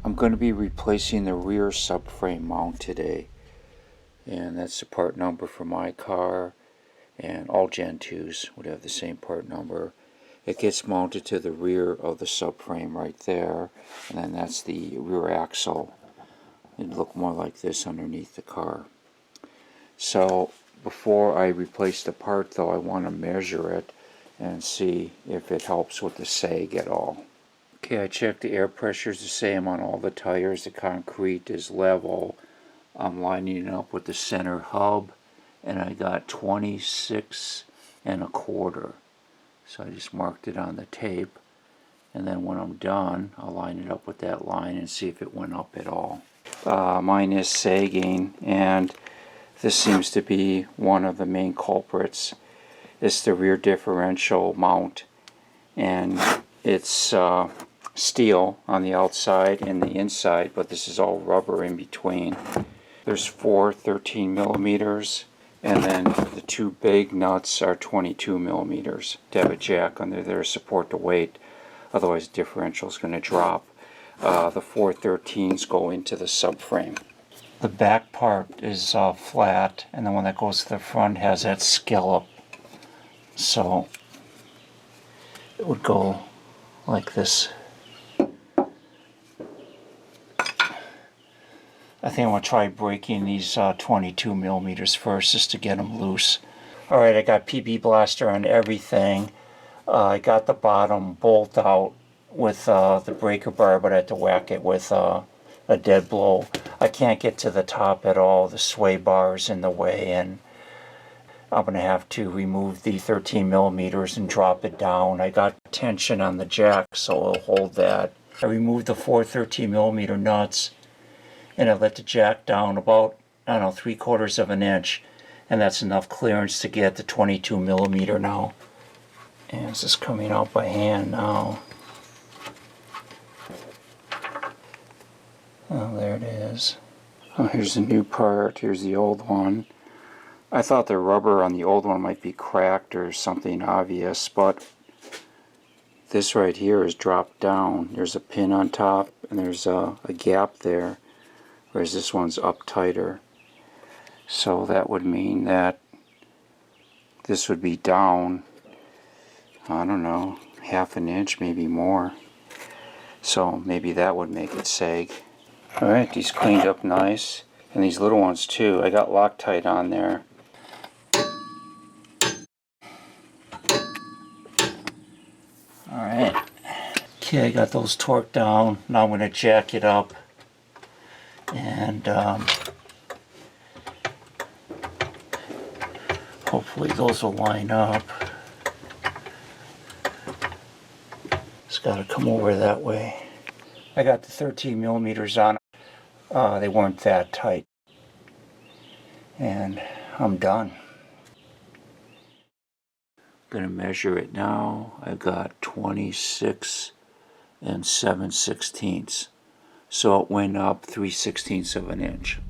I'm going to be replacing the rear subframe mount today, and that's the part number for my car, and all Gen 2s would have the same part number. It gets mounted to the rear of the subframe right there, and then that's the rear axle. It'd look more like this underneath the car. So before I replace the part though, I want to measure it and see if it helps with the sag at all. Okay, I checked the air pressures the same on all the tires. The concrete is level. I'm lining it up with the center hub, and I got 26 1/4. So I just marked it on the tape, and then when I'm done, I'll line it up with that line and see if it went up at all. Mine is sagging, and this seems to be one of the main culprits. It's the rear differential mount, and it's steel on the outside and the inside, but this is all rubber in between. There's 4 13 millimeters, and then the 2 big nuts are 22 millimeters to have a jack under there to support the weight. Otherwise, the differential is going to drop. The 4 13s go into the subframe. The back part is flat, and the one that goes to the front has that scallop. So it would go like this. I think I'm going to try breaking these 22 millimeters first just to get them loose. Alright, I got PB Blaster on everything. I got the bottom bolt out with the breaker bar, but I had to whack it with a dead blow. I can't get to the top at all. The sway bar is in the way, and I'm going to have to remove the 13 millimeters and drop it down. I got tension on the jack, so it'll hold that. I removed the 4 13 millimeter nuts, and I let the jack down about, I don't know, 3/4 of an inch, and that's enough clearance to get the 22 millimeter now. And it's just coming out by hand now. Oh, there it is. Oh, here's the new part. Here's the old one. I thought the rubber on the old one might be cracked or something obvious, but this right here is dropped down. There's a pin on top, and there's a gap there, whereas this one's up tighter. So that would mean that this would be down, I don't know, 1/2 an inch, maybe more. So maybe that would make it sag. Alright, these cleaned up nice. And these little ones too. I got Loctite on there. Alright. Okay, I got those torqued down. Now I'm going to jack it up. And hopefully those will line up. It's got to come over that way. I got the 13 millimeters on. They weren't that tight. And I'm done. I'm going to measure it now. I've got 26 7/16. So it went up 3/16 of an inch.